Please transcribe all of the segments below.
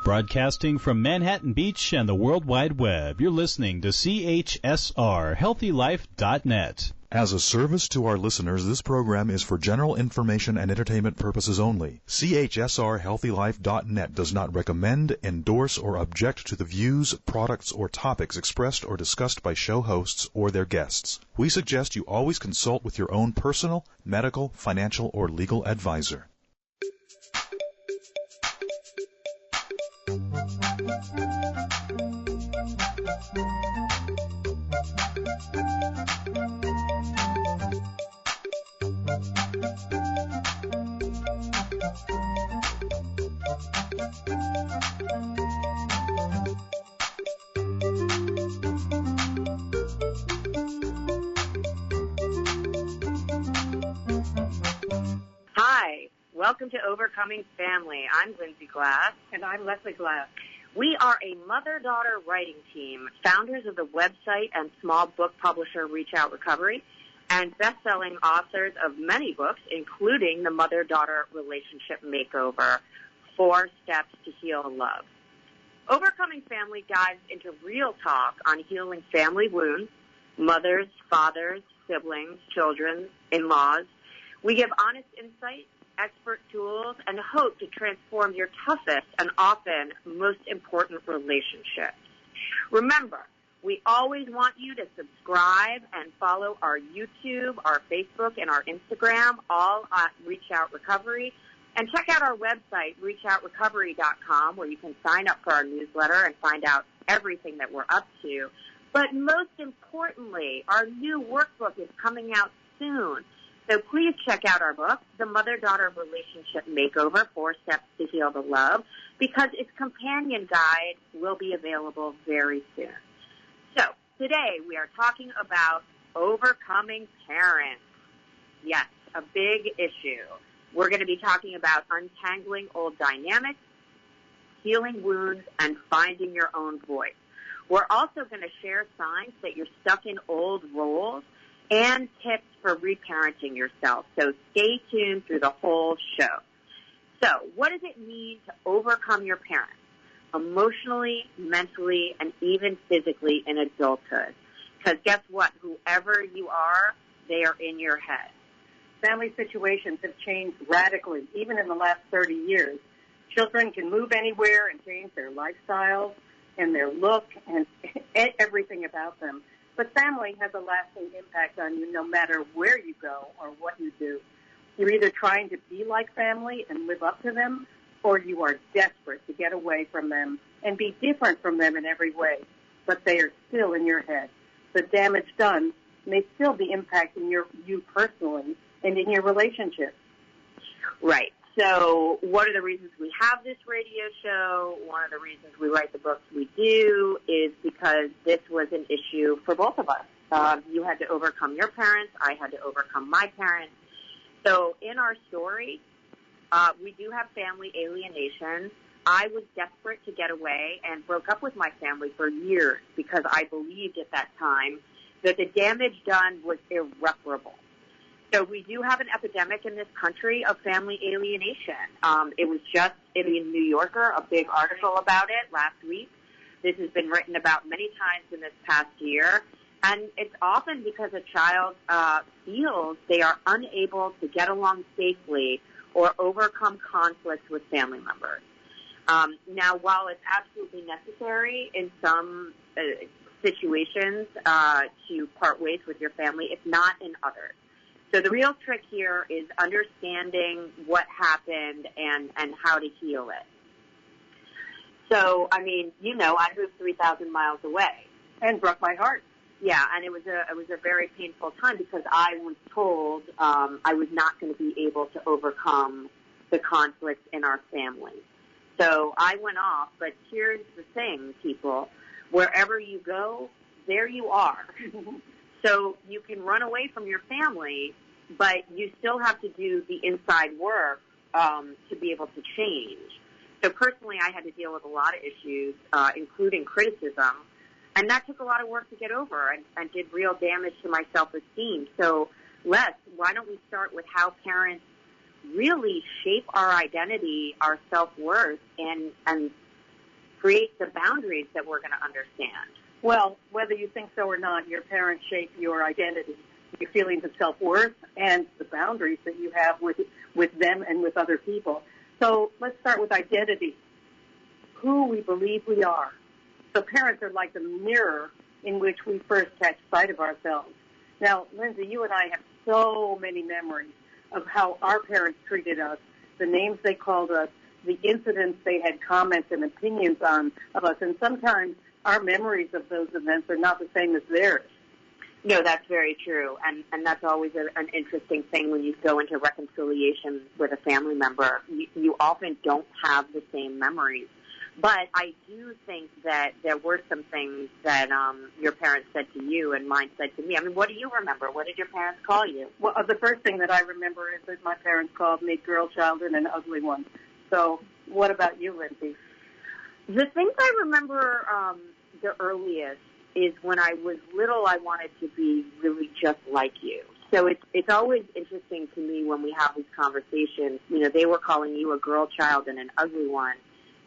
Broadcasting from Manhattan Beach and the World Wide Web, you're listening to CHSR, HealthyLife.net. As a service to our listeners, this program is for general information and entertainment purposes only. CHSR HealthyLife.net does not recommend, endorse, or object to the views, products, or topics expressed or discussed by show hosts or their guests. We suggest you always consult with your own personal, medical, financial, or legal advisor. Welcome to Overcoming Family. I'm Lindsay Glass. And I'm Leslie Glass. We are a mother-daughter writing team, founders of the website and small book publisher Reach Out Recovery, and best-selling authors of many books, including the Mother-Daughter Relationship Makeover, 4 Steps to Heal Love. Overcoming Family dives into real talk on healing family wounds, mothers, fathers, siblings, children, in-laws. We give honest insight, expert tools, and hope to transform your toughest and often most important relationships. Remember, we always want you to subscribe and follow our YouTube, our Facebook, and our Instagram, all at Reach Out Recovery. And check out our website, reachoutrecovery.com, where you can sign up for our newsletter and find out everything that we're up to. But most importantly, our new workbook is coming out soon. So please check out our book, The Mother-Daughter Relationship Makeover, 4 Steps to Heal the Love, because its companion guide will be available very soon. So today we are talking about overcoming parents. Yes, a big issue. We're going to be talking about untangling old dynamics, healing wounds, and finding your own voice. We're also going to share signs that you're stuck in old roles and tips for reparenting yourself. So stay tuned through the whole show. So what does it mean to overcome your parents emotionally, mentally, and even physically in adulthood? Because guess what? Whoever you are, they are in your head. Family situations have changed radically, even in the last 30 years. Children can move anywhere and change their lifestyles and their look and everything about them. But family has a lasting impact on you no matter where you go or what you do. You're either trying to be like family and live up to them, or you are desperate to get away from them and be different from them in every way. But they are still in your head. The damage done may still be impacting you personally and in your relationships. Right. So what are the reasons we have this radio show? One of the reasons we write the books we do is because this was an issue for both of us. You had to overcome your parents. I had to overcome my parents. So in our story, we do have family alienation. I was desperate to get away and broke up with my family for years because I believed at that time that the damage done was irreparable. So we do have an epidemic in this country of family alienation. It was just in the New Yorker, a big article about it last week. This has been written about many times in this past year. And it's often because a child feels they are unable to get along safely or overcome conflicts with family members. Now, while it's absolutely necessary in some situations to part ways with your family, it's not in others. So the real trick here is understanding what happened and how to heal it. So, I mean, you know, I moved 3,000 miles away. And broke my heart. Yeah, and it was a very painful time because I was told I was not going to be able to overcome the conflicts in our family. So I went off, but here's the thing, people. Wherever you go, there you are. So you can run away from your family, but you still have to do the inside work to be able to change. So personally, I had to deal with a lot of issues, including criticism, and that took a lot of work to get over and did real damage to my self-esteem. So, Les, why don't we start with how parents really shape our identity, our self-worth, and create the boundaries that we're going to understand. Well, whether you think so or not, your parents shape your identity, your feelings of self-worth, and the boundaries that you have with them and with other people. So let's start with identity, who we believe we are. So parents are like the mirror in which we first catch sight of ourselves. Now, Lindsay, you and I have so many memories of how our parents treated us, the names they called us, the incidents they had comments and opinions on of us, and sometimes our memories of those events are not the same as theirs. No, that's very true, and that's always an interesting thing when you go into reconciliation with a family member. You often don't have the same memories. But I do think that there were some things that your parents said to you and mine said to me. I mean, what do you remember? What did your parents call you? Well, the first thing that I remember is that my parents called me girl child and an ugly one. So what about you, Lindsay? The things I remember the earliest is when I was little, I wanted to be really just like you. So it's always interesting to me when we have these conversations. You know, they were calling you a girl child and an ugly one.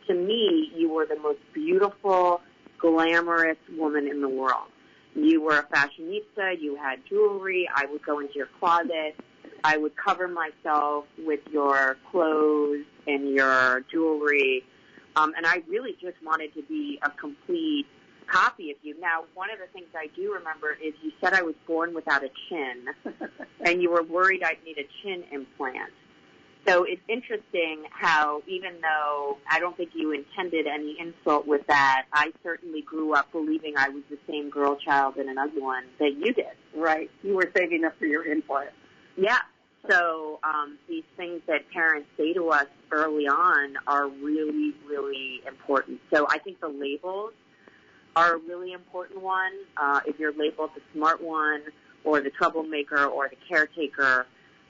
To me, you were the most beautiful, glamorous woman in the world. You were a fashionista. You had jewelry. I would go into your closet. I would cover myself with your clothes and your jewelry. And I really just wanted to be a complete copy of you. Now, one of the things I do remember is you said I was born without a chin, and you were worried I'd need a chin implant. So it's interesting how, even though I don't think you intended any insult with that, I certainly grew up believing I was the same girl child and an ugly one that you did. Right. You were saving up for your implant. Yeah. So these things that parents say to us early on are really, really important. So I think the labels are a really important one. If you're labeled the smart one or the troublemaker or the caretaker,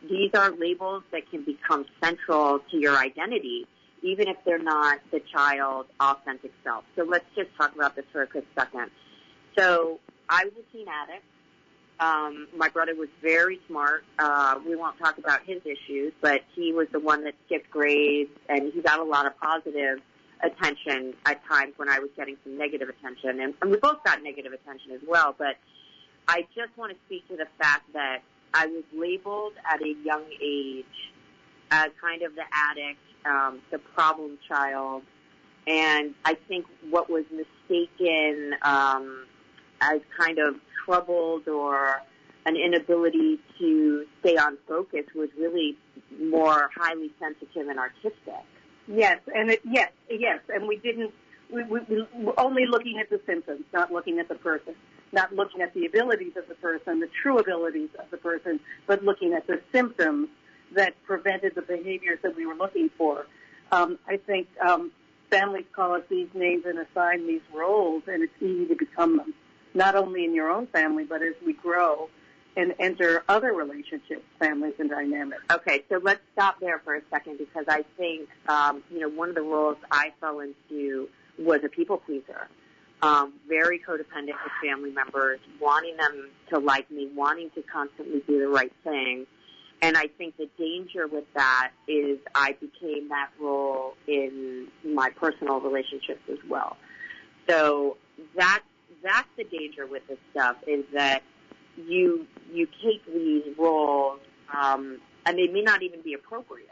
these are labels that can become central to your identity, even if they're not the child's authentic self. So let's just talk about this for a quick second. So I was a teen addict. My brother was very smart. We won't talk about his issues, but he was the one that skipped grades, and he got a lot of positive attention at times when I was getting some negative attention. And we both got negative attention as well, but I just want to speak to the fact that I was labeled at a young age as kind of the addict, the problem child, and I think what was mistaken as kind of troubled or an inability to stay on focus was really more highly sensitive and artistic. Yes, and and we were only looking at the symptoms, not looking at the person. Not looking at the abilities of the person, the true abilities of the person, but looking at the symptoms that prevented the behaviors that we were looking for. I think families call us these names and assign these roles, and it's easy to become them, not only in your own family, but as we grow and enter other relationships, families, and dynamics. Okay, so let's stop there for a second because I think, one of the roles I fell into was a people pleaser. Very codependent with family members, wanting them to like me, wanting to constantly do the right thing. And I think the danger with that is I became that role in my personal relationships as well. So that's the danger with this stuff is that you take these roles, and they may not even be appropriate.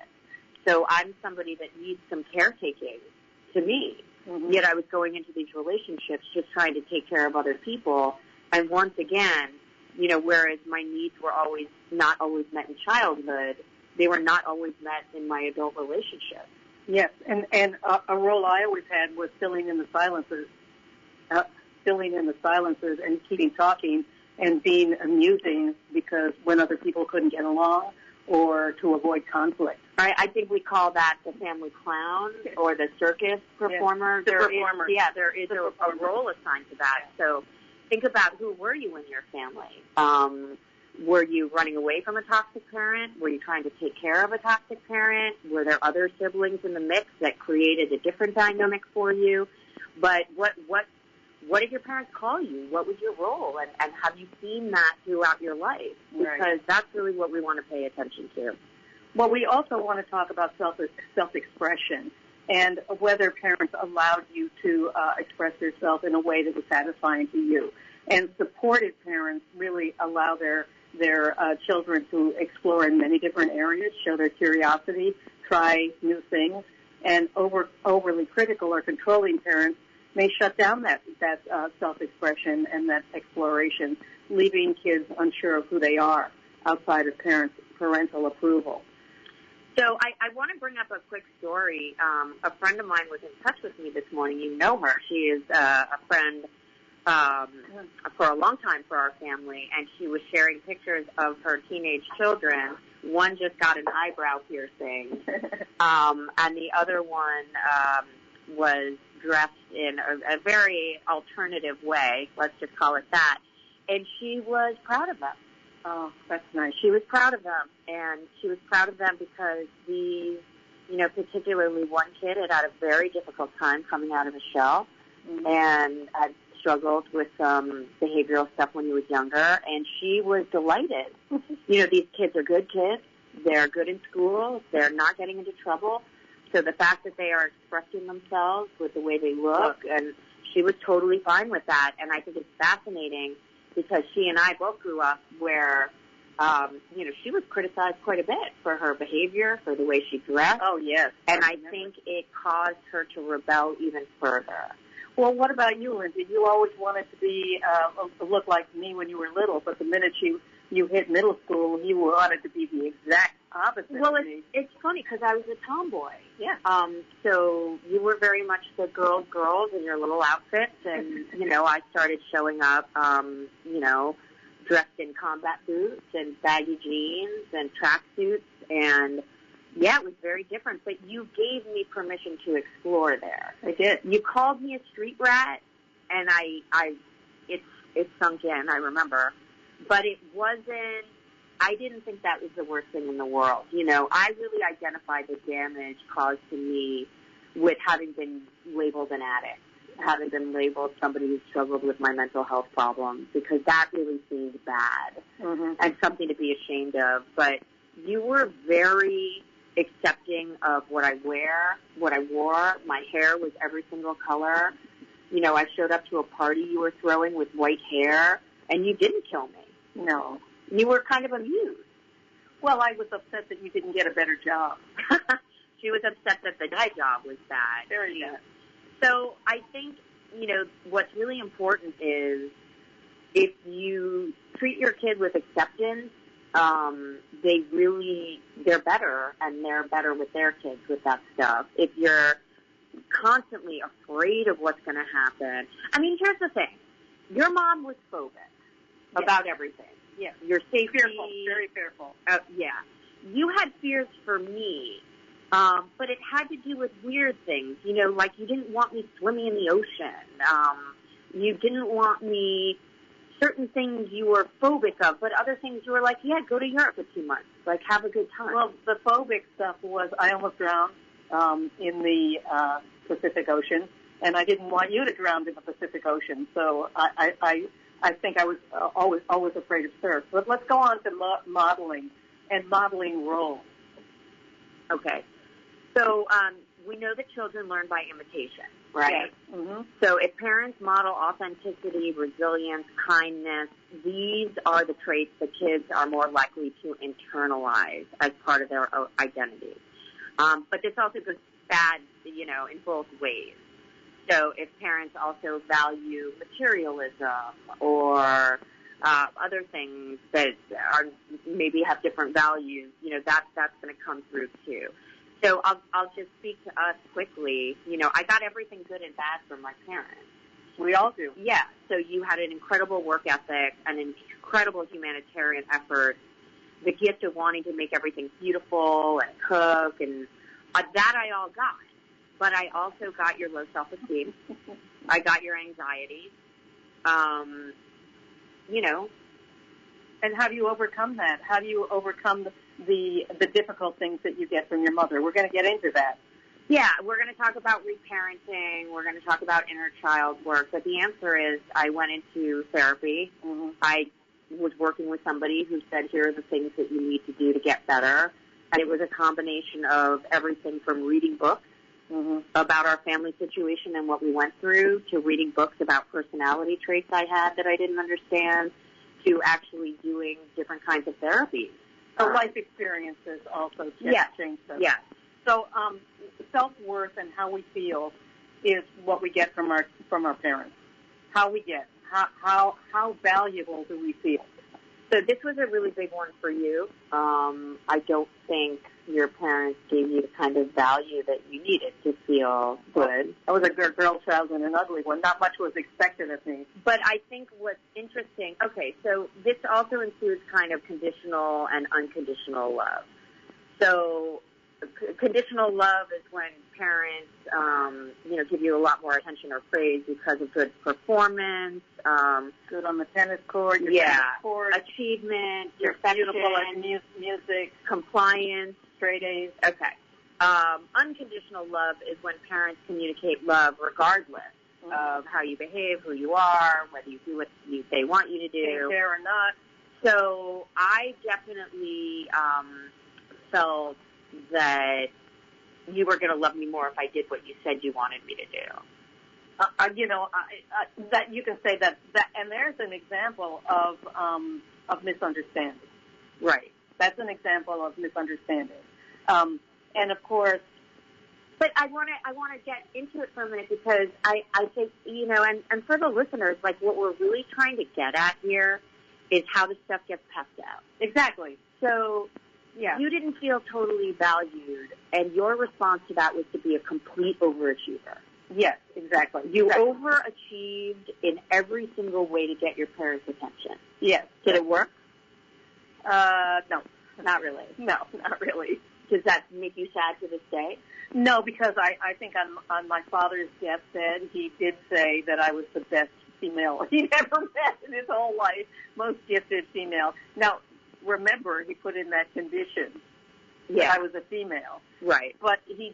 So I'm somebody that needs some caretaking to me. Mm-hmm. Yet I was going into these relationships just trying to take care of other people. And once again, whereas my needs were not always met in childhood, they were not always met in my adult relationship. Yes, and a role I always had was filling in the silences and keeping talking and being amusing because when other people couldn't get along or to avoid conflict. I think we call that the family clown or the circus performer. Yeah, there is a role assigned to that. So think about who were you in your family. Were you running away from a toxic parent? Were you trying to take care of a toxic parent? Were there other siblings in the mix that created a different dynamic for you? But what did your parents call you? What was your role? And have you seen that throughout your life? Because that's really what we want to pay attention to. Well, we also want to talk about self-expression and whether parents allowed you to express yourself in a way that was satisfying to you. And supportive parents really allow their children to explore in many different areas, show their curiosity, try new things. And overly critical or controlling parents may shut down that self-expression and that exploration, leaving kids unsure of who they are outside of parental approval. So I want to bring up a quick story. A friend of mine was in touch with me this morning. You know her. She is a friend for a long time for our family, and she was sharing pictures of her teenage children. One just got an eyebrow piercing, and the other one was dressed in a very alternative way. Let's just call it that. And she was proud of them. Oh, that's nice. She was proud of them, and she was proud of them because particularly one kid had a very difficult time coming out of his shell, and had struggled with some behavioral stuff when he was younger, and she was delighted. These kids are good kids. They're good in school. They're not getting into trouble. So the fact that they are expressing themselves with the way they look, and she was totally fine with that. And I think it's fascinating because she and I both grew up where, she was criticized quite a bit for her behavior, for the way she dressed. Oh, yes. And I think it caused her to rebel even further. Well, what about you, Lindsay? You always wanted to be look like me when you were little, but the minute you hit middle school, you wanted to be the exact opposite. Well, of me. it's funny because I was a tomboy. Yeah. So you were very much the girls in your little outfits, and I started showing up, dressed in combat boots and baggy jeans and tracksuits, and yeah, it was very different. But you gave me permission to explore there. I did. You called me a street rat, and it sunk in. I remember. But it wasn't, I didn't think that was the worst thing in the world. I really identified the damage caused to me with having been labeled an addict, having been labeled somebody who struggled with my mental health problems, because that really seemed bad and something to be ashamed of. But you were very accepting of what I wore. My hair was every single color. I showed up to a party you were throwing with white hair, and you didn't kill me. No. You were kind of amused. Well, I was upset that you didn't get a better job. She was upset that the guy job was bad. Very good. So I think, what's really important is if you treat your kid with acceptance, they're better, and they're better with their kids with that stuff. If you're constantly afraid of what's going to happen. I mean, here's the thing. Your mom was phobic about everything. Yeah. Your safety. Fearful, very fearful. Yeah. You had fears for me, but it had to do with weird things. Like you didn't want me swimming in the ocean. You didn't want me, certain things you were phobic of, but other things you were like, yeah, go to Europe for 2 months. Like, have a good time. Well, the phobic stuff was I almost drowned in the Pacific Ocean, and I didn't want you to drown in the Pacific Ocean. So I think I was always afraid of surf. But let's go on to modeling and modeling roles. Okay. So we know that children learn by imitation, right? Yes. Mm-hmm. So if parents model authenticity, resilience, kindness, these are the traits that kids are more likely to internalize as part of their identity. But this also goes bad, in both ways. So if parents also value materialism or other things that are maybe have different values, that's going to come through too. So I'll just speak to us quickly. I got everything good and bad from my parents. We all do. Yeah. So you had an incredible work ethic, an incredible humanitarian effort, the gift of wanting to make everything beautiful and cook, and that I all got. But I also got your low self-esteem. I got your anxiety. And how do you overcome that? How do you overcome the difficult things that you get from your mother? We're going to get into that. Yeah, we're going to talk about reparenting. We're going to talk about inner child work. But the answer is I went into therapy. Mm-hmm. I was working with somebody who said, here are the things that you need to do to get better. And it was a combination of everything from reading books about our family situation and what we went through, to reading books about personality traits I had that I didn't understand, to actually doing different kinds of therapies. So life experiences also change those. Yes. So self-worth and how we feel is what we get from our parents. How we get, how valuable do we feel? So this was a really big one for you. I don't think your parents gave you the kind of value that you needed to feel good. I was a good girl child and an ugly one. Not much was expected of me. But I think what's interesting, okay, so this also includes kind of conditional and unconditional love. So conditional love is when parents, give you a lot more attention or praise because of good performance. Good on the tennis court, your tennis court, achievement, you're beautiful at music, compliance, straight A's. Okay. Unconditional love is when parents communicate love regardless of how you behave, who you are, whether you do what they want you to do. Care or not. So I definitely felt that you were going to love me more if I did what you said you wanted me to do. That you can say that, and there's an example of misunderstanding. Right. That's an example of misunderstanding. And of course, but I want to get into it for a minute, because I think, and for the listeners, like, what we're really trying to get at here is how the stuff gets passed out. Exactly. So, yeah, you didn't feel totally valued, and your response to that was to be a complete overachiever. Yes, exactly. You overachieved in every single way to get your parents' attention. Yes. Did it work? No. Not really. No, not really. Does that make you sad to this day? No, because I think on my father's deathbed, he did say that I was the best female he'd ever met in his whole life, most gifted female. Now, remember, he put in that condition that I was a female. Right. But he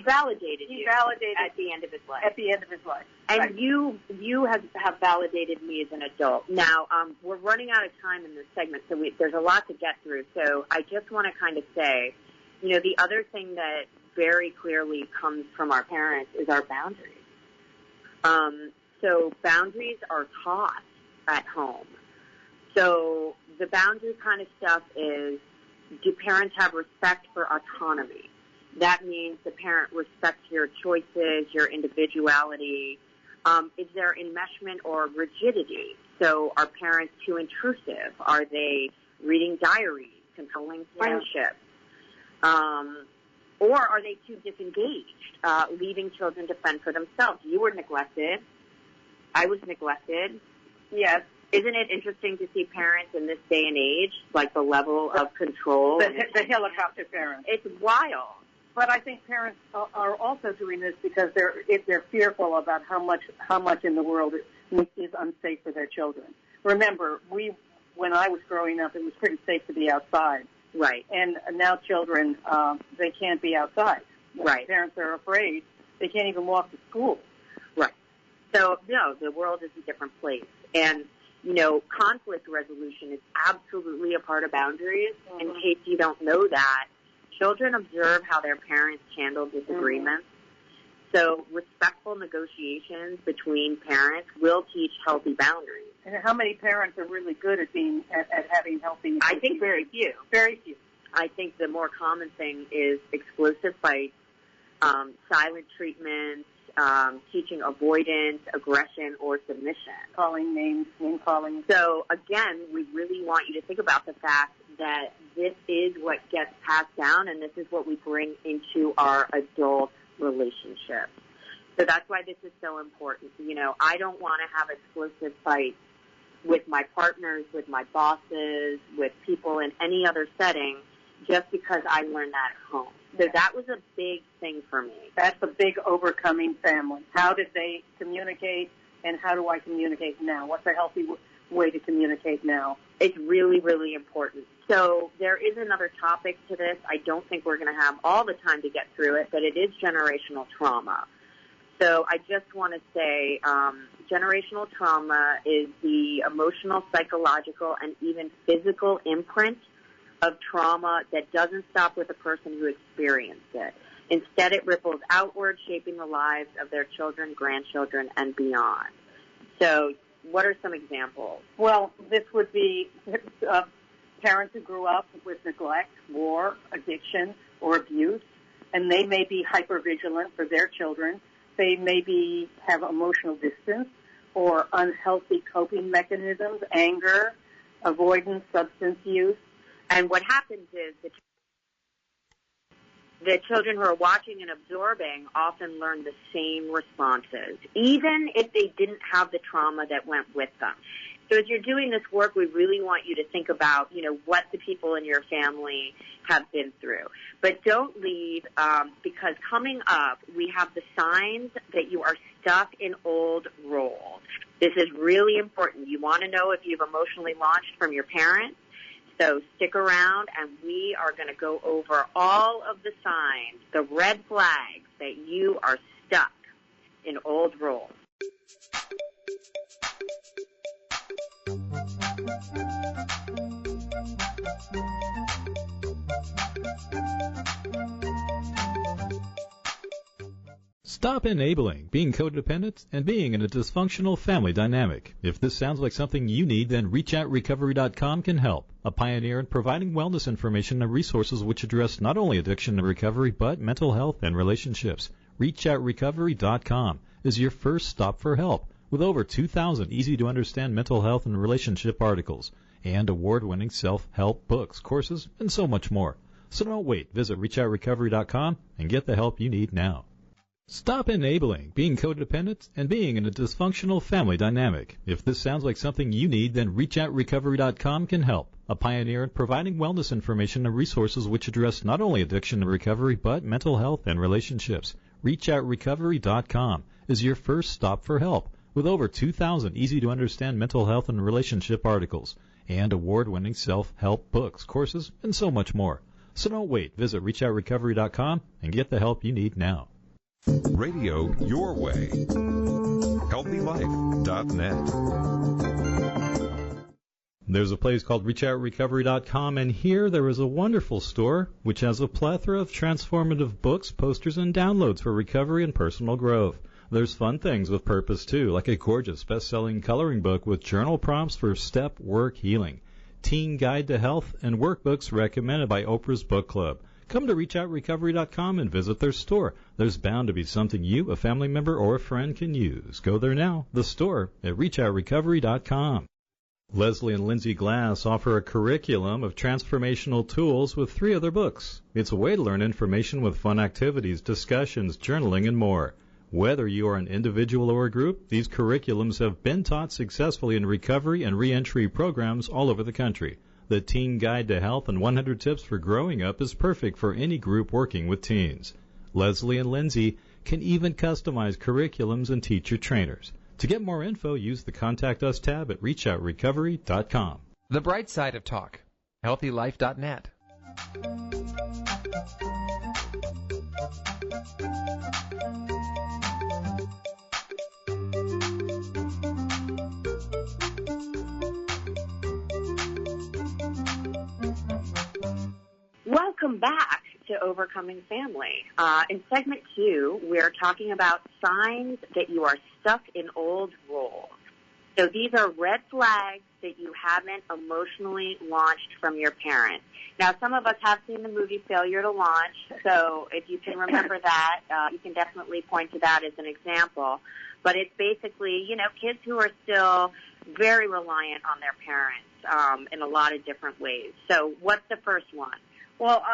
validated you. He validated at the end of his life. At the end of his life. And right. you have validated me as an adult. Now, we're running out of time in this segment, so there's a lot to get through. So I just want to kind of say, the other thing that very clearly comes from our parents is our boundaries. So boundaries are taught at home. So the boundary kind of stuff is, do parents have respect for autonomy? That means the parent respects your choices, your individuality. Is there enmeshment or rigidity? So are parents too intrusive? Are they reading diaries, controlling friendships? Or are they too disengaged, leaving children to fend for themselves? You were neglected. I was neglected. Yes. Isn't it interesting to see parents in this day and age, like the level of control? The helicopter parents. It's wild. But I think parents are also doing this because they're fearful about how much in the world is unsafe for their children. Remember, when I was growing up, it was pretty safe to be outside. Right. And now children, they can't be outside. Right. Parents are afraid. They can't even walk to school. Right. So, no, the world is a different place. And, conflict resolution is absolutely a part of boundaries. Mm-hmm. In case you don't know that, children observe how their parents handle disagreements. Mm-hmm. So respectful negotiations between parents will teach healthy boundaries. And how many parents are really good at having healthy? I think very few. Very few. I think the more common thing is explosive fights, silent treatments, teaching avoidance, aggression, or submission. Calling names, name calling. So again, we really want you to think about the fact that this is what gets passed down, and this is what we bring into our adult relationships. So that's why this is so important. I don't want to have explosive fights with my partners, with my bosses, with people in any other setting, just because I learned that at home. So that was a big thing for me. That's a big overcoming family. How did they communicate, and how do I communicate now? What's a healthy way to communicate now? It's really, really important. So there is another topic to this. I don't think we're going to have all the time to get through it, but it is generational trauma. So I just want to say generational trauma is the emotional, psychological, and even physical imprint of trauma that doesn't stop with the person who experienced it. Instead, it ripples outward, shaping the lives of their children, grandchildren, and beyond. So what are some examples? Well, this would be parents who grew up with neglect, war, addiction, or abuse, and they may be hypervigilant for their children. They maybe have emotional distance or unhealthy coping mechanisms, anger, avoidance, substance use. And what happens is the children who are watching and absorbing often learn the same responses, even if they didn't have the trauma that went with them. So as you're doing this work, we really want you to think about, what the people in your family have been through. But don't leave, because coming up, we have the signs that you are stuck in old roles. This is really important. You want to know if you've emotionally launched from your parents. So stick around, and we are going to go over all of the signs, the red flags that you are stuck in old roles. Stop enabling being codependent and being in a dysfunctional family dynamic. If this sounds like something you need, then ReachOutRecovery.com can help. A pioneer in providing wellness information and resources which address not only addiction and recovery, but mental health and relationships. ReachOutRecovery.com is your first stop for help, with over 2,000 easy-to-understand mental health and relationship articles, and award-winning self-help books, courses, and so much more. So don't wait. Visit ReachOutRecovery.com and get the help you need now. Stop enabling being codependent and being in a dysfunctional family dynamic. If this sounds like something you need, then ReachOutRecovery.com can help. A pioneer in providing wellness information and resources which address not only addiction and recovery, but mental health and relationships. ReachOutRecovery.com is your first stop for help, with over 2,000 easy-to-understand mental health and relationship articles, and award-winning self-help books, courses, and so much more. So don't wait. Visit ReachOutRecovery.com and get the help you need now. Radio your way. HealthyLife.net. There's a place called ReachOutRecovery.com, and here there is a wonderful store which has a plethora of transformative books, posters, and downloads for recovery and personal growth. There's fun things with purpose, too, like a gorgeous best-selling coloring book with journal prompts for step work healing, teen guide to health, and workbooks recommended by Oprah's Book Club. Come to ReachOutRecovery.com and visit their store. There's bound to be something you, a family member, or a friend can use. Go there now, the store at ReachOutRecovery.com. Leslie and Lindsay Glass offer a curriculum of transformational tools with 3 other books. It's a way to learn information with fun activities, discussions, journaling, and more. Whether you are an individual or a group, these curriculums have been taught successfully in recovery and reentry programs all over the country. The Teen Guide to Health and 100 Tips for Growing Up is perfect for any group working with teens. Leslie and Lindsay can even customize curriculums and teacher trainers. To get more info, use the Contact Us tab at ReachOutRecovery.com. The bright side of talk. HealthyLife.net. Welcome back to Overcoming Family. In segment 2, we're talking about signs that you are stuck in old roles. So these are red flags that you haven't emotionally launched from your parents. Now, some of us have seen the movie Failure to Launch, so if you can remember that, you can definitely point to that as an example. But it's basically, kids who are still very reliant on their parents in a lot of different ways. So what's the first one? Well,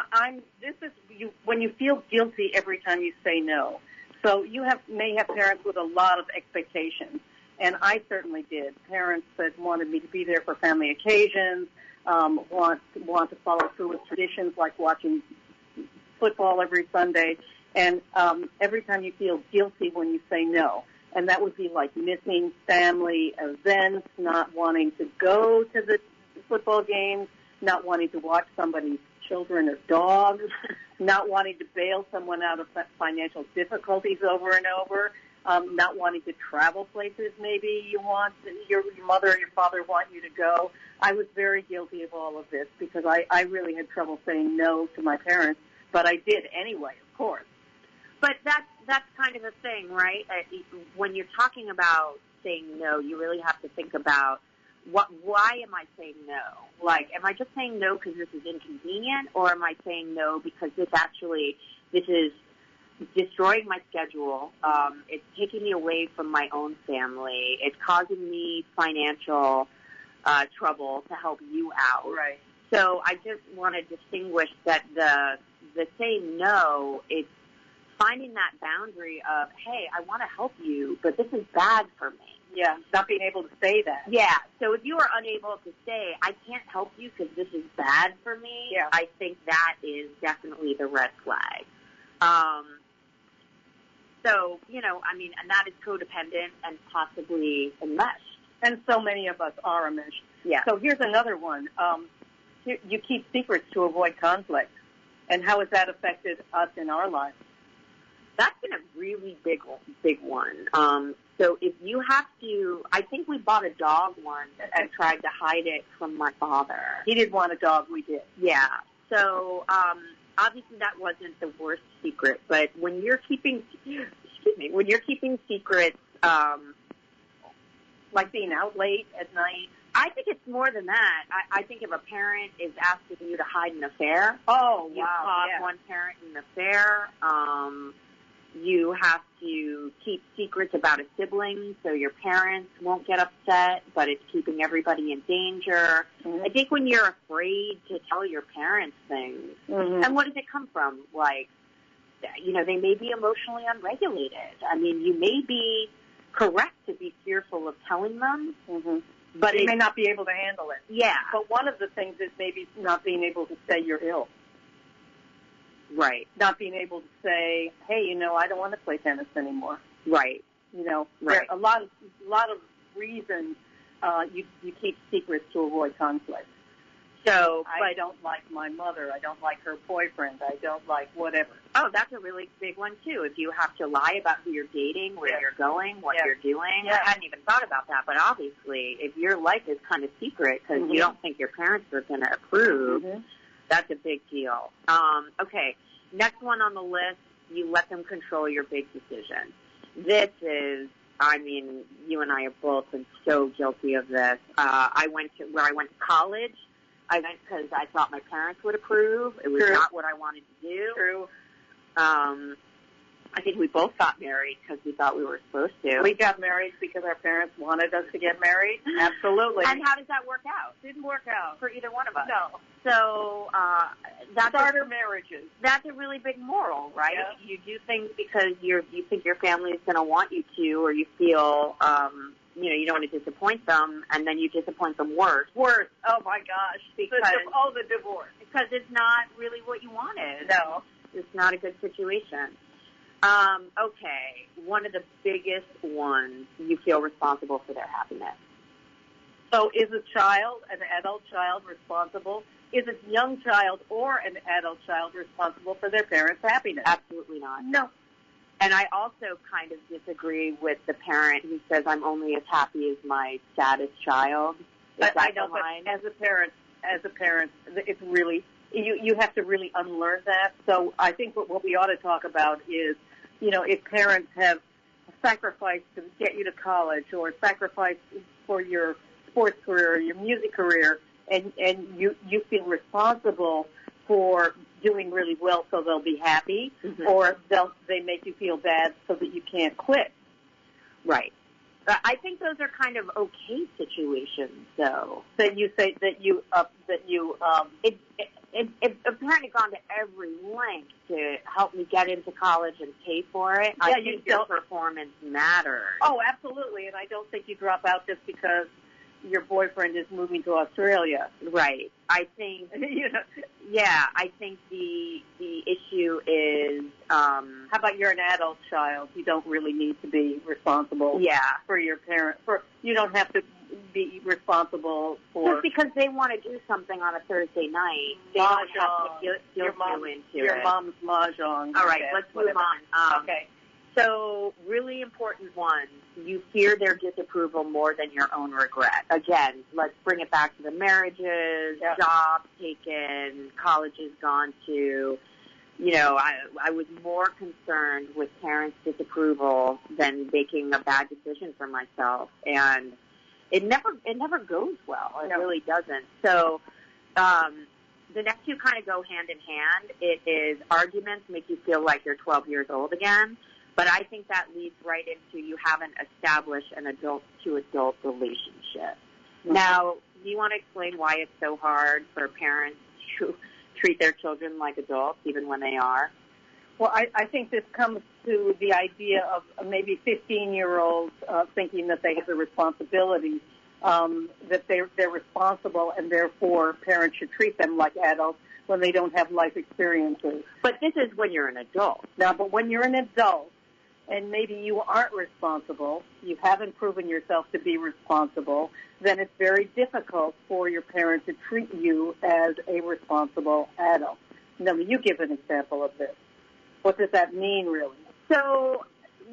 when you feel guilty every time you say no. So you may have parents with a lot of expectations, and I certainly did. Parents that wanted me to be there for family occasions, want to follow through with traditions like watching football every Sunday, and every time you feel guilty when you say no. And that would be like missing family events, not wanting to go to the football games, not wanting to watch somebody's children or dogs, not wanting to bail someone out of financial difficulties over and over, not wanting to travel places maybe your mother or your father want you to go. I was very guilty of all of this because I really had trouble saying no to my parents, but I did anyway, of course. But that's kind of a thing, right? When you're talking about saying no, you really have to think about why am I saying no? Like, am I just saying no because this is inconvenient, or am I saying no because this is destroying my schedule? It's taking me away from my own family. It's causing me financial trouble to help you out. Right. So I just want to distinguish that the saying no, it's finding that boundary of, hey, I want to help you, but this is bad for me. Yeah, not being able to say that. Yeah, so if you are unable to say, I can't help you because this is bad for me, yeah. I think that is definitely the red flag. So, I mean, and that is codependent and possibly enmeshed. And so many of us are enmeshed. Yeah. So here's another one. You keep secrets to avoid conflict. And how has that affected us in our lives? That's been a really big one. So if you have to, I think we bought a dog once and tried to hide it from my father. He didn't want a dog, we did. Yeah. So, obviously that wasn't the worst secret, but when you're keeping secrets, like being out late at night, I think it's more than that. I think if a parent is asking you to hide an affair, you caught one parent in an affair, you have to keep secrets about a sibling so your parents won't get upset, but it's keeping everybody in danger. Mm-hmm. I think when you're afraid to tell your parents things, and what does it come from? Like, they may be emotionally unregulated. I mean, you may be correct to be fearful of telling them, but they may not be able to handle it. Yeah. But one of the things is maybe not being able to say you're ill. Right. Not being able to say, hey, I don't want to play tennis anymore. Right. There Right. are a lot of reasons you keep secrets to avoid conflict. So, I don't like my mother. I don't like her boyfriend. I don't like whatever. Oh, that's a really big one, too. If you have to lie about who you're dating, where you're going, what you're doing. I hadn't even thought about that, but obviously, if your life is kind of secret because you don't think your parents are going to approve, that's a big deal. Okay, next one on the list, you let them control your big decision. This is, I mean, you and I have both been so guilty of this. I went to college. I went because I thought my parents would approve. It was not what I wanted to do. True. I think we both got married because we thought we were supposed to. We got married because our parents wanted us to get married. Absolutely. And how does that work out? Didn't work out For either one of us. No. So that's starter marriages. That's a really big moral, right? Yeah. You do things because you think your family is going to want you to, or you feel you don't want to disappoint them, and then you disappoint them worse. Worse. Oh my gosh. Because the divorce. Because it's not really what you wanted. No. It's not a good situation. Okay. One of the biggest ones, you feel responsible for their happiness. So is a child, an adult child, responsible? Is a young child or an adult child responsible for their parents' happiness? Absolutely not. No. And I also kind of disagree with the parent who says, I'm only as happy as my saddest child. I know, but as a parent, it's really, you have to really unlearn that. So I think what we ought to talk about is, if parents have sacrificed to get you to college or sacrificed for your sports career or your music career, and you feel responsible for doing really well so they'll be happy, or they make you feel bad so that you can't quit. Right. I think those are kind of okay situations, though. That you say if a parent had gone to every length to help me get into college and pay for it, I think your performance matters. Oh, absolutely, and I don't think you drop out just because your boyfriend is moving to Australia. Right. I think, I think the issue is, how about you're an adult child? You don't really need to be responsible for your parent. You don't have to be responsible for... Just because they want to do something on a Thursday night, they don't have to guilt you into it. Your mom's mahjong. All right, let's move on. Okay. So, really important one, you fear their disapproval more than your own regret. Again, let's bring it back to the marriages, jobs taken, colleges gone to. I was more concerned with parents' disapproval than making a bad decision for myself. And it never goes well. It really doesn't. So the next two kind of go hand in hand. It is arguments make you feel like you're 12 years old again. But I think that leads right into you haven't established an adult-to-adult relationship. Mm-hmm. Now, do you want to explain why it's so hard for parents to treat their children like adults, even when they are? Well, I think this comes to the idea of maybe 15-year-olds thinking that they have the responsibility, that they're responsible, and therefore parents should treat them like adults when they don't have life experiences. But this is when you're an adult. Now, but when you're an adult, and maybe you aren't responsible, you haven't proven yourself to be responsible, then it's very difficult for your parent to treat you as a responsible adult. Now, you give an example of this. What does that mean, really? So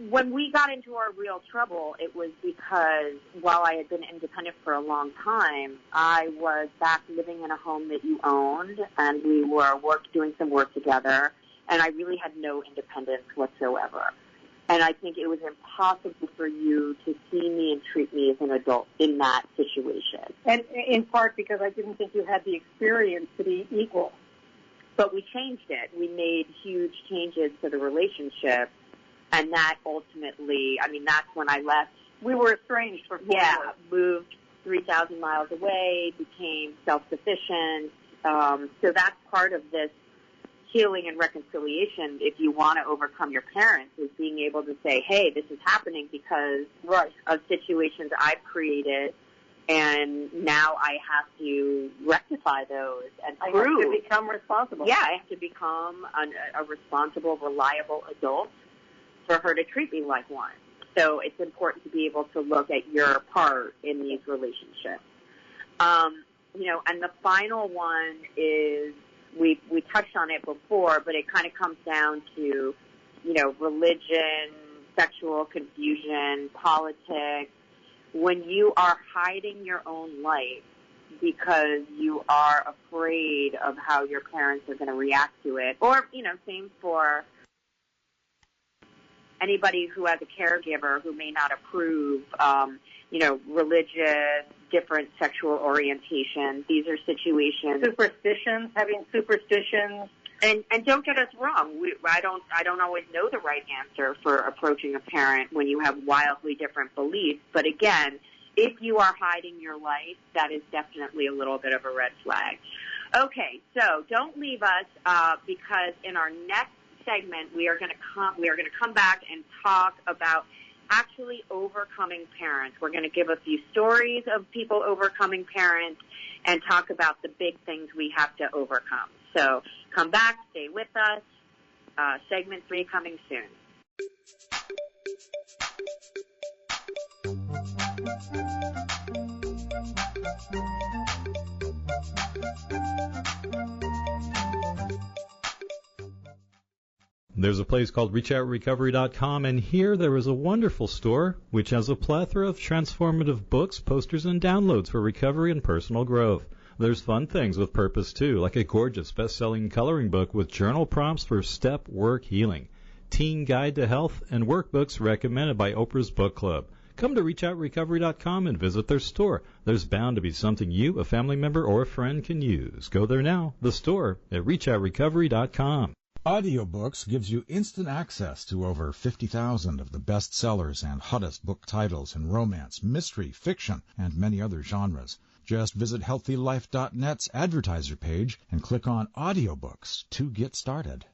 when we got into our real trouble, it was because while I had been independent for a long time, I was back living in a home that you owned, and we were doing some work together, and I really had no independence whatsoever. And I think it was impossible for you to see me and treat me as an adult in that situation. And in part because I didn't think you had the experience to be equal. But we changed it. We made huge changes to the relationship. And that ultimately, that's when I left. We were estranged for 4 years. Moved 3,000 miles away, became self-sufficient. So that's part of this healing and reconciliation, if you want to overcome your parents, is being able to say, hey, this is happening because of situations I've created, and now I have to rectify those and prove. I have to become responsible. Yeah, I have to become a responsible, reliable adult for her to treat me like one. So it's important to be able to look at your part in these relationships. And the final one is, we touched on it before, but it kind of comes down to, religion, sexual confusion, politics. When you are hiding your own life because you are afraid of how your parents are going to react to it, or, same for anybody who has a caregiver who may not approve, religious, different sexual orientation. These are situations. Having superstitions. And don't get us wrong. I don't always know the right answer for approaching a parent when you have wildly different beliefs. But again, if you are hiding your life, that is definitely a little bit of a red flag. Okay, so don't leave us because in our next segment we are going to come back and talk about actually overcoming parents. We're going to give a few stories of people overcoming parents and talk about the big things we have to overcome. So come back, stay with us. Segment 3 coming soon. There's a place called reachoutrecovery.com, and here there is a wonderful store which has a plethora of transformative books, posters, and downloads for recovery and personal growth. There's fun things with purpose, too, like a gorgeous best-selling coloring book with journal prompts for step work healing, teen guide to health, and workbooks recommended by Oprah's Book Club. Come to reachoutrecovery.com and visit their store. There's bound to be something you, a family member, or a friend can use. Go there now, the store, at reachoutrecovery.com. Audiobooks gives you instant access to over 50,000 of the best sellers and hottest book titles in romance, mystery, fiction, and many other genres. Just visit HealthyLife.net's advertiser page and click on Audiobooks to get started.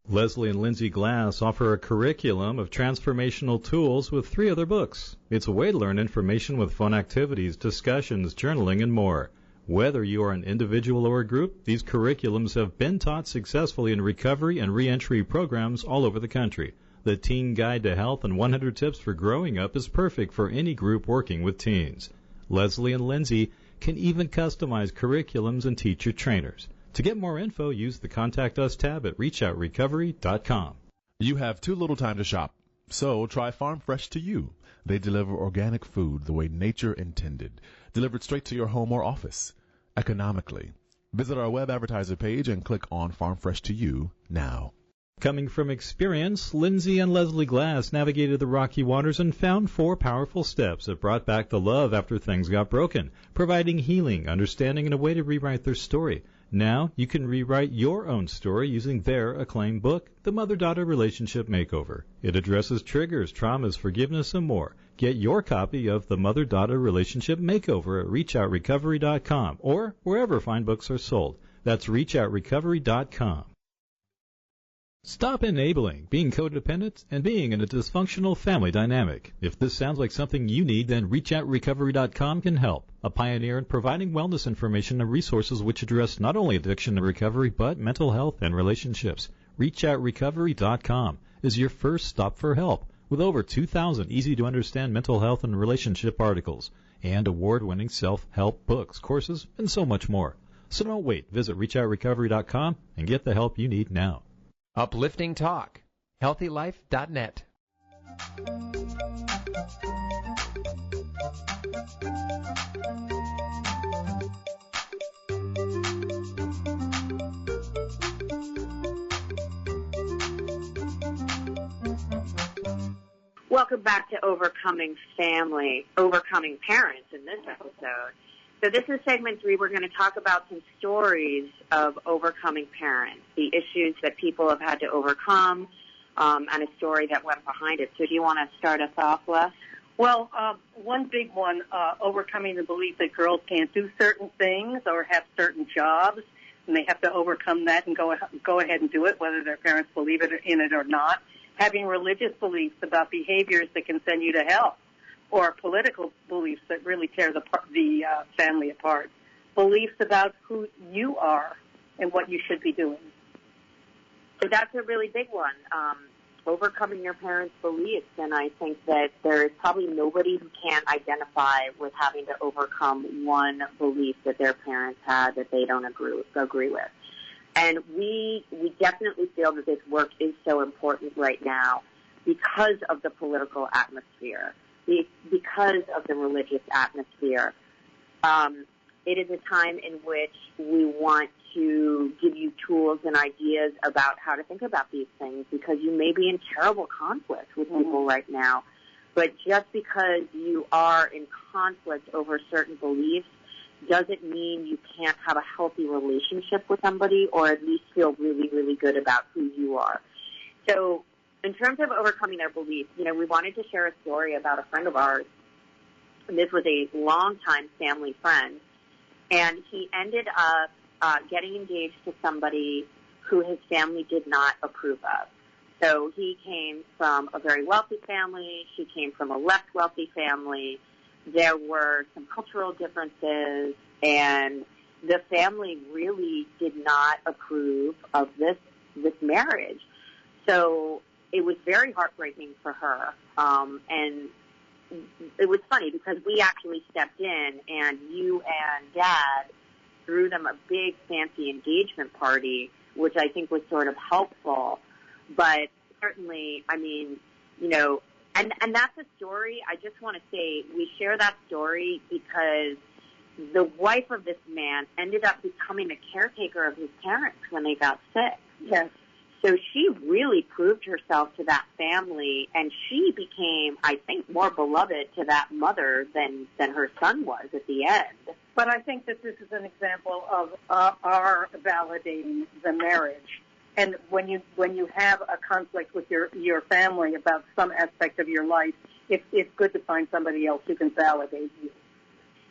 Leslie and Lindsay Glass offer a curriculum of transformational tools with 3 other books. It's a way to learn information with fun activities, discussions, journaling, and more. Whether you are an individual or a group, these curriculums have been taught successfully in recovery and reentry programs all over the country. The Teen Guide to Health and 100 Tips for Growing Up is perfect for any group working with teens. Leslie and Lindsay can even customize curriculums and teach your trainers. To get more info, use the Contact Us tab at reachoutrecovery.com. You have too little time to shop, so try Farm Fresh to You. They deliver organic food the way nature intended, delivered straight to your home or office, economically. Visit our web advertiser page and click on Farm Fresh to You now. Coming from experience, Lindsay and Leslie Glass navigated the rocky waters and found 4 powerful steps that brought back the love after things got broken, providing healing, understanding, and a way to rewrite their story. Now you can rewrite your own story using their acclaimed book, The Mother-Daughter Relationship Makeover. It addresses triggers, traumas, forgiveness, and more. Get your copy of The Mother-Daughter Relationship Makeover at reachoutrecovery.com or wherever fine books are sold. That's reachoutrecovery.com. Stop enabling, being codependent, and being in a dysfunctional family dynamic. If this sounds like something you need, then ReachOutRecovery.com can help. A pioneer in providing wellness information and resources which address not only addiction and recovery, but mental health and relationships. ReachOutRecovery.com is your first stop for help, with over 2,000 easy-to-understand mental health and relationship articles, and award-winning self-help books, courses, and so much more. So don't wait. Visit ReachOutRecovery.com and get the help you need now. Uplifting talk. HealthyLife.net. Welcome back to Overcoming Parents in this episode. So this is segment 3. We're going to talk about some stories of overcoming parents, the issues that people have had to overcome, and a story that went behind it. So do you want to start us off, Les? Well, one big one, overcoming the belief that girls can't do certain things or have certain jobs, and they have to overcome that and go ahead and do it, whether their parents believe in it or not. Having religious beliefs about behaviors that can send you to hell, or political beliefs that really tear the family apart. Beliefs about who you are and what you should be doing. So that's a really big one, overcoming your parents' beliefs. And I think that there is probably nobody who can't identify with having to overcome one belief that their parents had that they don't agree with. And we definitely feel that this work is so important right now because of the political atmosphere. Because of the religious atmosphere. It is a time in which we want to give you tools and ideas about how to think about these things, because you may be in terrible conflict with people right now. But just because you are in conflict over certain beliefs doesn't mean you can't have a healthy relationship with somebody, or at least feel really, really good about who you are. So in terms of overcoming their beliefs, we wanted to share a story about a friend of ours. This was a longtime family friend, and he ended up getting engaged to somebody who his family did not approve of. So he came from a very wealthy family. She came from a less wealthy family. There were some cultural differences, and the family really did not approve of this marriage. So it was very heartbreaking for her, and it was funny because we actually stepped in, and you and Dad threw them a big fancy engagement party, which I think was sort of helpful. But certainly, and that's a story. I just want to say we share that story because the wife of this man ended up becoming a caretaker of his parents when they got sick. Yes. So she really proved herself to that family, and she became, I think, more beloved to that mother than her son was at the end. But I think that this is an example of our validating the marriage. And when you have a conflict with your family about some aspect of your life, it's good to find somebody else who can validate you.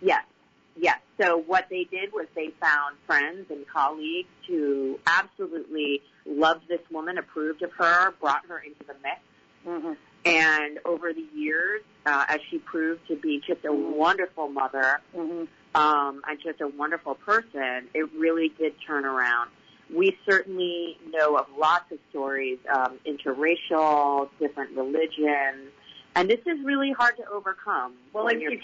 Yes. Yes. So what they did was they found friends and colleagues who absolutely loved this woman, approved of her, brought her into the mix. Mm-hmm. And over the years, as she proved to be just a wonderful mother, mm-hmm. And just a wonderful person, it really did turn around. We certainly know of lots of stories, interracial, different religions, and this is really hard to overcome. Well, if your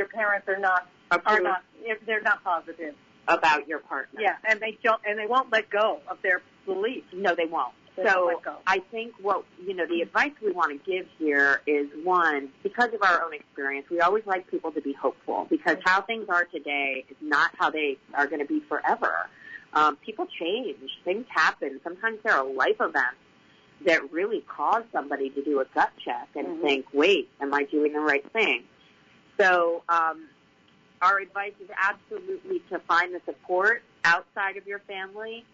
parents are not if they're not positive about your partner. Yeah, and they won't let go of their beliefs. No, they won't. So I think the advice we want to give here is, one, because of our own experience, we always like people to be hopeful, because how things are today is not how they are going to be forever. People change. Things happen. Sometimes there are life events that really cause somebody to do a gut check and think, wait, am I doing the right thing? So our advice is absolutely to find the support outside of your family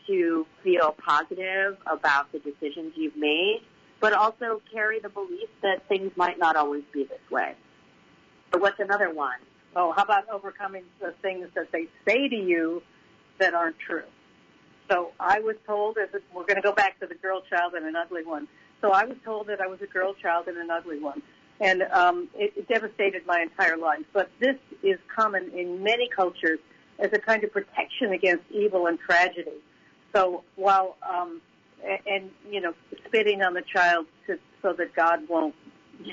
to feel positive about the decisions you've made, but also carry the belief that things might not always be this way. So what's another one? Oh, how about overcoming the things that they say to you that aren't true? So I was told, we're going to go back to the girl child and an ugly one. So I was told that I was a girl child and an ugly one. And it devastated my entire life. But this is common in many cultures as a kind of protection against evil and tragedy. So while, spitting on the child so that God won't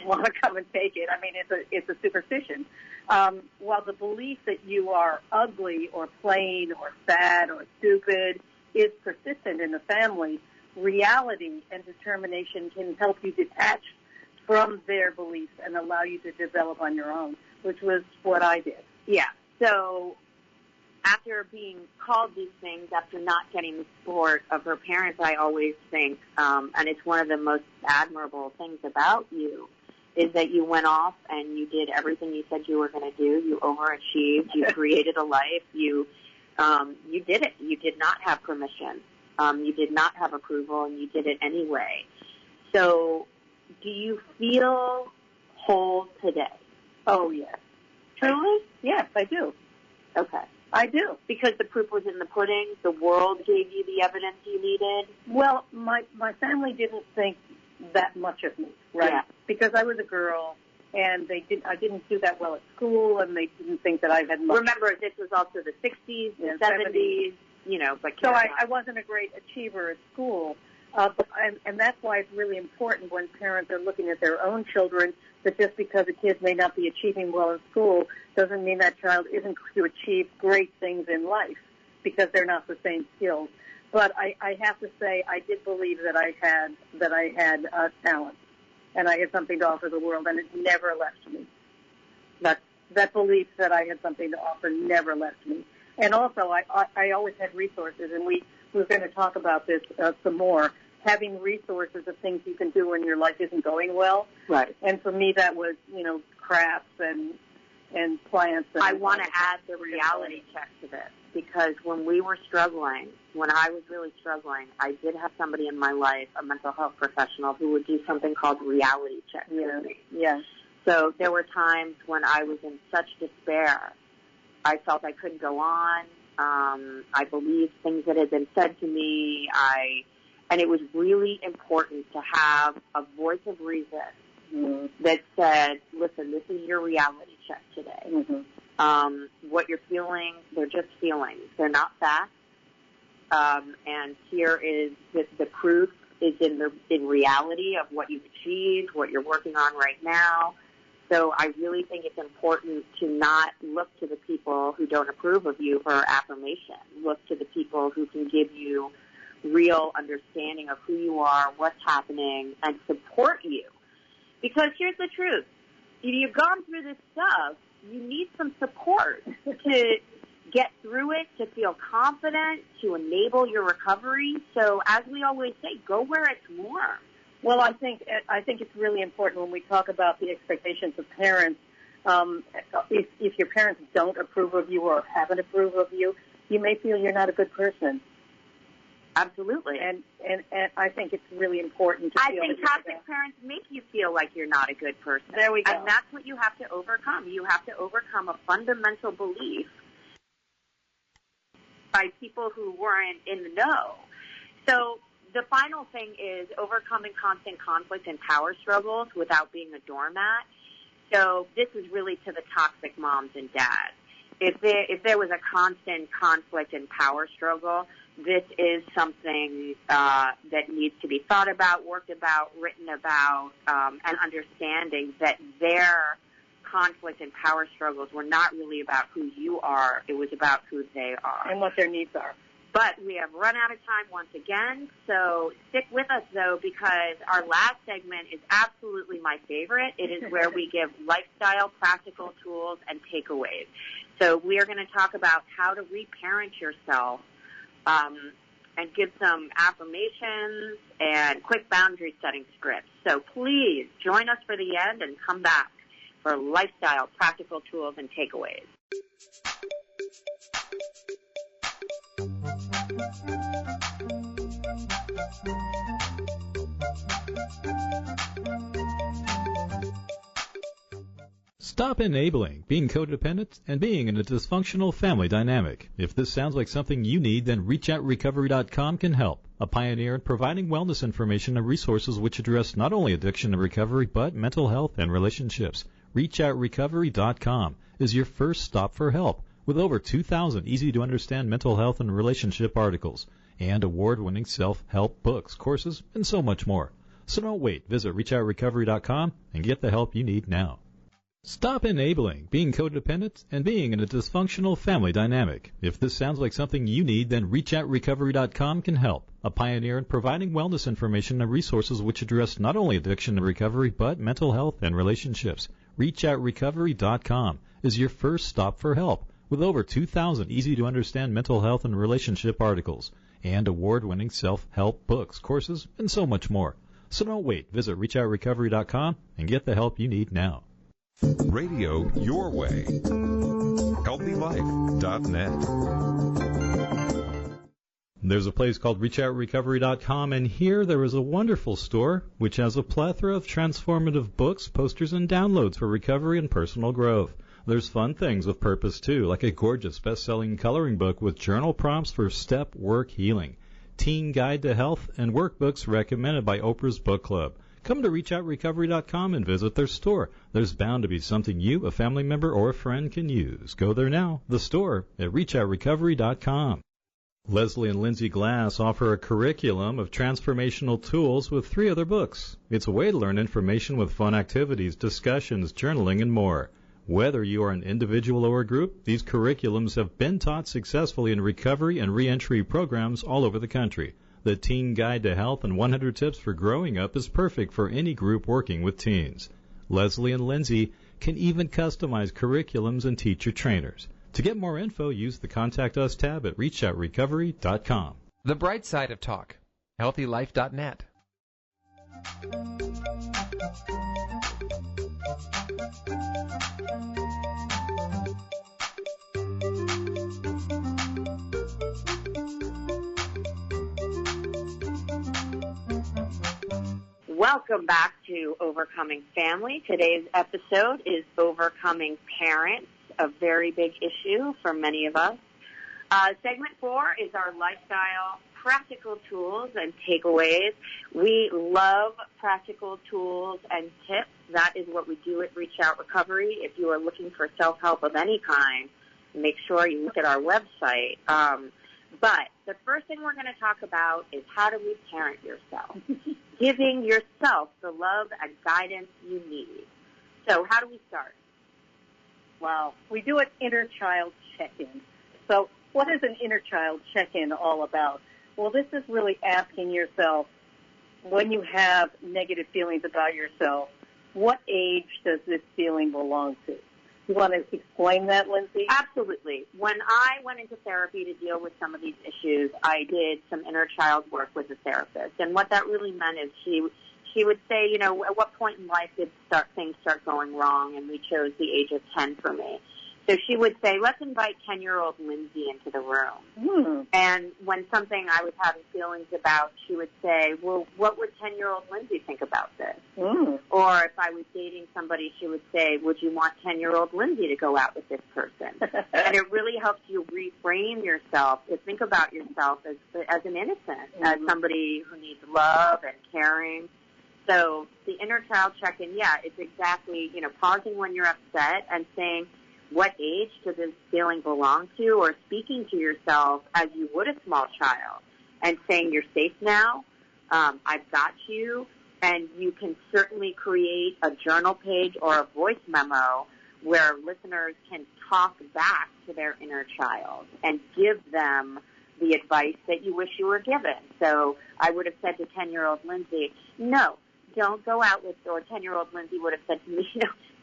want to come and take it, I mean, it's a superstition. While the belief that you are ugly or plain or sad or stupid is persistent in the family, reality and determination can help you detach from their beliefs and allow you to develop on your own, which was what I did. Yeah. So after being called these things, after not getting the support of her parents, I always think, and it's one of the most admirable things about you, is that you went off and you did everything you said you were going to do. You overachieved. You created a life. You did it. You did not have permission. You did not have approval, and you did it anyway. So do you feel whole today? Oh, yes. Truly? Yes, I do. Okay. I do. Because the proof was in the pudding? The world gave you the evidence you needed? Well, my family didn't think that much of me, right? Yeah. Because I was a girl, and I didn't do that well at school, and they didn't think that I had much. Remember, this was also the 60s, the 70s, but so I wasn't a great achiever at school. And that's why it's really important when parents are looking at their own children that just because a kid may not be achieving well in school doesn't mean that child isn't to achieve great things in life because they're not the same skills. But I have to say I did believe that I had talent and I had something to offer the world, and it never left me. That belief that I had something to offer never left me. And also I always had resources, and we're going to talk about this some more. Having resources of things you can do when your life isn't going well. Right. And for me, that was, crafts and plants. And I want to add the reality check to this because when I was really struggling, I did have somebody in my life, a mental health professional, who would do something called reality check with me. Yeah. So there were times when I was in such despair. I felt I couldn't go on. I believed things that had been said to me. And it was really important to have a voice of reason that said, listen, this is your reality check today. What you're feeling, they're just feelings. They're not facts. And here is the proof is in reality of what you've achieved, what you're working on right now. So I really think it's important to not look to the people who don't approve of you for affirmation. Look to the people who can give you real understanding of who you are, what's happening, and support you. Because here's the truth. If you've gone through this stuff, you need some support to get through it, to feel confident, to enable your recovery. So as we always say, go where it's warm. Well, I think it's really important when we talk about the expectations of parents. If your parents don't approve of you or haven't approved of you, you may feel you're not a good person. Absolutely. And I think it's really important to feel. I think toxic parents make you feel like you're not a good person. There we go. And that's what you have to overcome. You have to overcome a fundamental belief by people who weren't in the know. So the final thing is overcoming constant conflict and power struggles without being a doormat. So this is really to the toxic moms and dads. If there was a constant conflict and power struggle, this is something that needs to be thought about, worked about, written about, and understanding that their conflict and power struggles were not really about who you are. It was about who they are. And what their needs are. But we have run out of time once again, so stick with us, though, because our last segment is absolutely my favorite. It is where we give lifestyle, practical tools, and takeaways. So we are going to talk about how to reparent yourself and give some affirmations and quick boundary setting scripts. So please join us for the end and come back for lifestyle practical tools and takeaways. Stop enabling being codependent and being in a dysfunctional family dynamic. If this sounds like something you need, then ReachOutRecovery.com can help. A pioneer in providing wellness information and resources which address not only addiction and recovery, but mental health and relationships. ReachOutRecovery.com is your first stop for help, with over 2,000 easy-to-understand mental health and relationship articles, and award-winning self-help books, courses, and so much more. So don't wait. Visit ReachOutRecovery.com and get the help you need now. Stop enabling being codependent and being in a dysfunctional family dynamic. If this sounds like something you need, then ReachOutRecovery.com can help. A pioneer in providing wellness information and resources which address not only addiction and recovery, but mental health and relationships. ReachOutRecovery.com is your first stop for help, with over 2,000 easy-to-understand mental health and relationship articles, and award-winning self-help books, courses, and so much more. So don't wait. Visit ReachOutRecovery.com and get the help you need now. Radio your way. HealthyLife.net. There's a place called ReachOutRecovery.com, and here there is a wonderful store which has a plethora of transformative books, posters, and downloads for recovery and personal growth. There's fun things with purpose, too, like a gorgeous best-selling coloring book with journal prompts for step work healing, teen guide to health, and workbooks recommended by Oprah's Book Club. Come to ReachOutRecovery.com and visit their store. There's bound to be something you, a family member, or a friend can use. Go there now, the store, at ReachOutRecovery.com. Leslie and Lindsay Glass offer a curriculum of transformational tools with 3 other books. It's a way to learn information with fun activities, discussions, journaling, and more. Whether you are an individual or a group, these curriculums have been taught successfully in recovery and reentry programs all over the country. The Teen Guide to Health and 100 Tips for Growing Up is perfect for any group working with teens. Leslie and Lindsay can even customize curriculums and teacher trainers. To get more info, use the Contact Us tab at ReachOutRecovery.com. The bright side of talk. HealthyLife.net. Welcome back to Overcoming Family. Today's episode is Overcoming Parents, a very big issue for many of us. Segment 4 is our lifestyle practical tools and takeaways. We love practical tools and tips. That is what we do at Reach Out Recovery. If you are looking for self-help of any kind, make sure you look at our website. But the first thing we're going to talk about is how to reparent yourself, giving yourself the love and guidance you need. So how do we start? Wow. We do an inner child check-in. So what is an inner child check-in all about? Well, this is really asking yourself, when you have negative feelings about yourself, what age does this feeling belong to? You want to explain that, Lindsay? Absolutely. When I went into therapy to deal with some of these issues, I did some inner child work with a therapist. And what that really meant is she would say, you know, at what point in life did things start going wrong? And we chose the age of 10 for me. So she would say, let's invite 10-year-old Lindsay into the room. And when something I was having feelings about, she would say, well, what would 10-year-old Lindsay think about this? Or if I was dating somebody, she would say, would you want 10-year-old Lindsay to go out with this person? And it really helps you reframe yourself to think about yourself as an innocent, as somebody who needs love and caring. So the inner child check-in, yeah, it's exactly, you know, pausing when you're upset and saying, what age does this feeling belong to, or speaking to yourself as you would a small child and saying you're safe now, I've got you, and you can certainly create a journal page or a voice memo where listeners can talk back to their inner child and give them the advice that you wish you were given. So I would have said to 10-year-old Lindsay, no, don't go out with, or 10-year-old Lindsay would have said to me,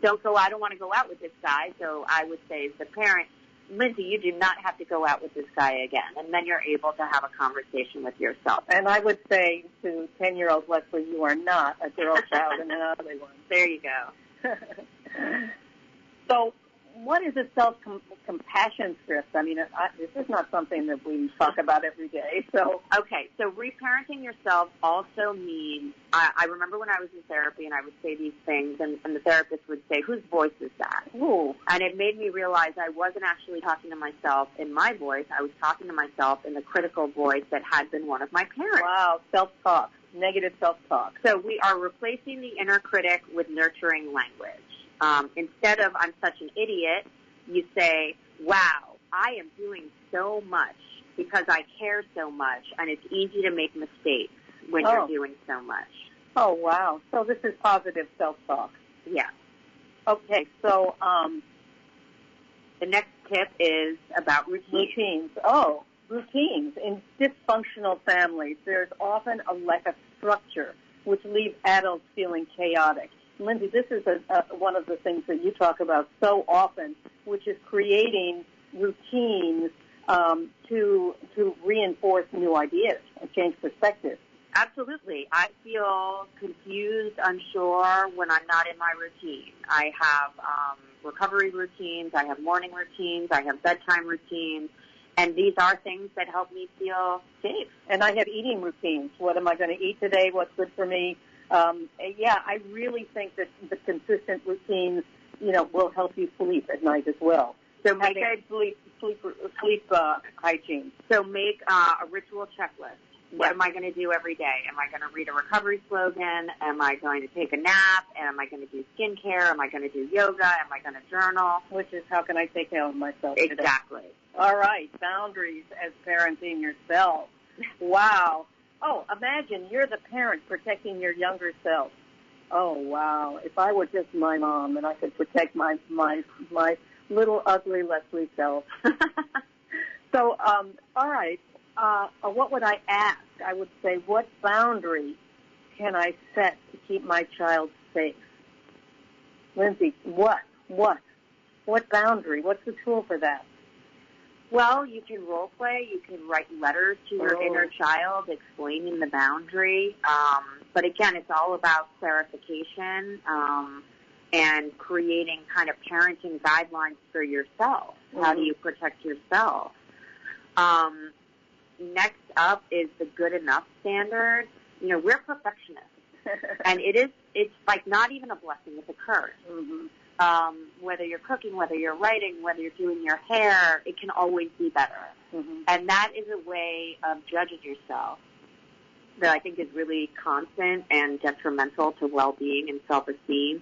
don't go, I don't want to go out with this guy. So I would say as the parent, Lindsay, you do not have to go out with this guy again. And then you're able to have a conversation with yourself. And I would say to 10-year-old Leslie, you are not a girl child and an ugly one. There you go. So what is a self-compassion script? I mean, this is not something that we talk about every day. So okay, so reparenting yourself also means, I remember when I was in therapy and I would say these things, and the therapist would say, whose voice is that? Ooh. And it made me realize I wasn't actually talking to myself in my voice. I was talking to myself in the critical voice that had been one of my parents. Wow, self-talk, negative self-talk. So we are replacing the inner critic with nurturing language. Instead of I'm such an idiot, you say, wow, I am doing so much because I care so much, and it's easy to make mistakes when you're doing so much. Oh, wow. So this is positive self-talk. Yeah. Okay, so the next tip is about routines. Routines. Oh, routines. In dysfunctional families, there's often a lack of structure, which leaves adults feeling chaotic. Lindsay, this is one of the things that you talk about so often, which is creating routines to reinforce new ideas and change perspectives. Absolutely. I feel confused, unsure when I'm not in my routine. I have recovery routines, I have morning routines, I have bedtime routines, and these are things that help me feel safe. And I have eating routines. What am I going to eat today? What's good for me? I really think that the consistent routines, will help you sleep at night as well. So make sleep hygiene. So make a ritual checklist. What am I going to do every day? Am I going to read a recovery slogan? Am I going to take a nap? Am I going to do skincare? Am I going to do yoga? Am I going to journal? Which is, how can I take care of myself today? Exactly. All right, boundaries as parenting yourself. Wow. Oh, imagine you're the parent protecting your younger self. Oh, wow. If I were just my mom and I could protect my little ugly Leslie self. So, all right. What would I ask? I would say, what boundary can I set to keep my child safe? Lindsay, what boundary? What's the tool for that? Well, you can role play. You can write letters to your inner child explaining the boundary. But again, it's all about clarification and creating kind of parenting guidelines for yourself. Mm-hmm. How do you protect yourself? Next up is the good enough standard. We're perfectionists. And it's like not even a blessing, it's a curse. Mm-hmm. Whether you're cooking, whether you're writing, whether you're doing your hair, it can always be better. Mm-hmm. And that is a way of judging yourself that I think is really constant and detrimental to well-being and self-esteem.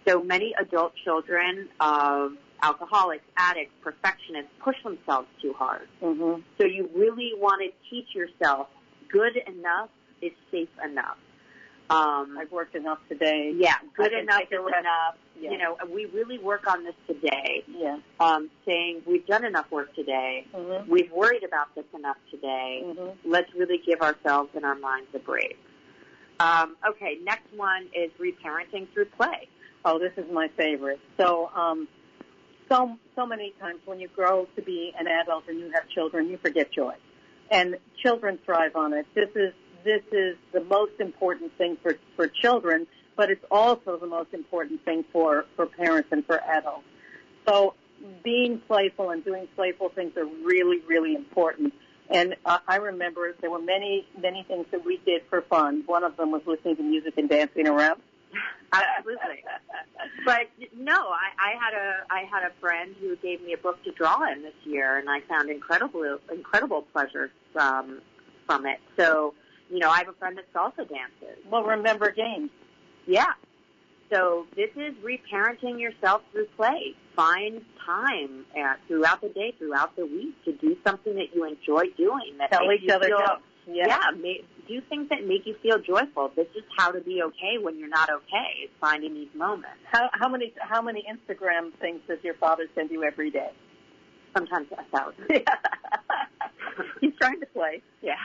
So many adult children of alcoholics, addicts, perfectionists push themselves too hard. Mm-hmm. So you really want to teach yourself good enough is safe enough. I've worked enough today. Yeah, good enough is enough. Yeah. We really work on this today. Yeah. Saying we've done enough work today. Mm-hmm. We've worried about this enough today. Mm-hmm. Let's really give ourselves and our minds a break. Okay, next one is reparenting through play. Oh, this is my favorite. So many times when you grow to be an adult and you have children, you forget joy. And children thrive on it. This is the most important thing for children, but it's also the most important thing for parents and for adults. So being playful and doing playful things are really, really important. And I remember there were many, many things that we did for fun. One of them was listening to music and dancing around. Absolutely. But no, I had a friend who gave me a book to draw in this year, and I found incredible pleasure from it. So, I have a friend that salsa dances. Well, remember games. Yeah. So this is reparenting yourself through play. Find time throughout the day, throughout the week, to do something that you enjoy doing. That tell each other jokes. Yeah, do things that make you feel joyful. This is how to be okay when you're not okay, is finding these moments. How many Instagram things does your father send you every day? Sometimes 1,000. He's trying to play. Yeah.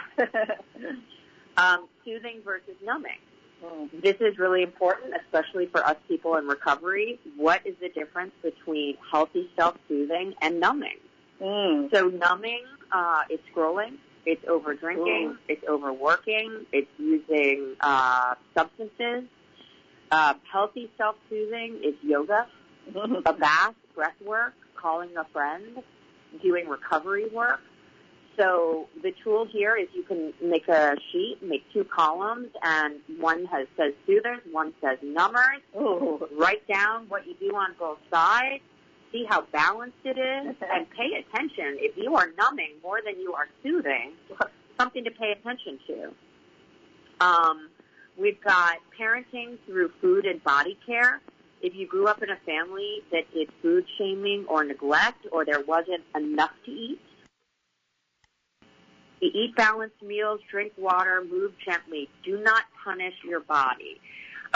Soothing versus numbing. This is really important, especially for us people in recovery. What is the difference between healthy self-soothing and numbing? So numbing is scrolling, it's over-drinking, it's overworking, it's using substances. Healthy self-soothing is yoga, a bath, breath work, calling a friend, doing recovery work. So the tool here is you can make a sheet, make 2 columns, and one says soothers, one says numbers. Write down what you do on both sides, see how balanced it is, and pay attention. If you are numbing more than you are soothing, something to pay attention to. We've got parenting through food and body care. If you grew up in a family that did food shaming or neglect, or there wasn't enough to eat, eat balanced meals, drink water, move gently. Do not punish your body.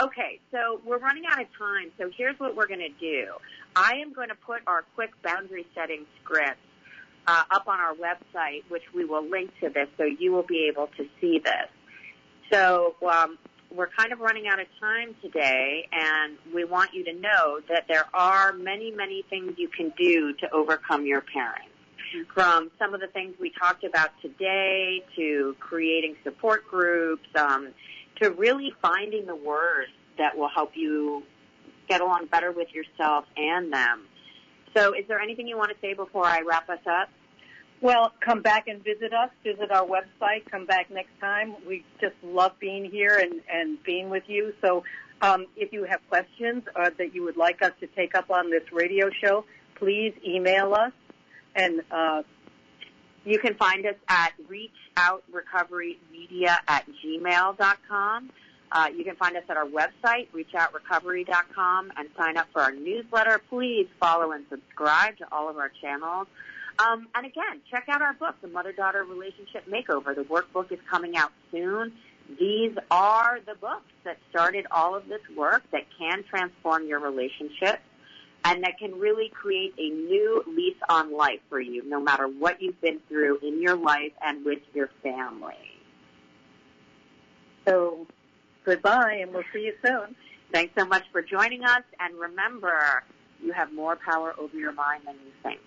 Okay, so we're running out of time, so here's what we're going to do. I am going to put our quick boundary setting scripts up on our website, which we will link to this, so you will be able to see this. So we're kind of running out of time today, and we want you to know that there are many, many things you can do to overcome your parents. From some of the things we talked about today to creating support groups, to really finding the words that will help you get along better with yourself and them. So is there anything you want to say before I wrap us up? Well, come back and visit us, visit our website, come back next time. We just love being here and being with you. So if you have questions or that you would like us to take up on this radio show, please email us. And you can find us at reachoutrecoverymedia@gmail.com. You can find us at our website, reachoutrecovery.com, and sign up for our newsletter. Please follow and subscribe to all of our channels. And again, check out our book, The Mother-Daughter Relationship Makeover. The workbook is coming out soon. These are the books that started all of this work that can transform your relationship and that can really create a new lease on life for you, no matter what you've been through in your life and with your family. So, goodbye, and we'll see you soon. Thanks so much for joining us, and remember, you have more power over your mind than you think.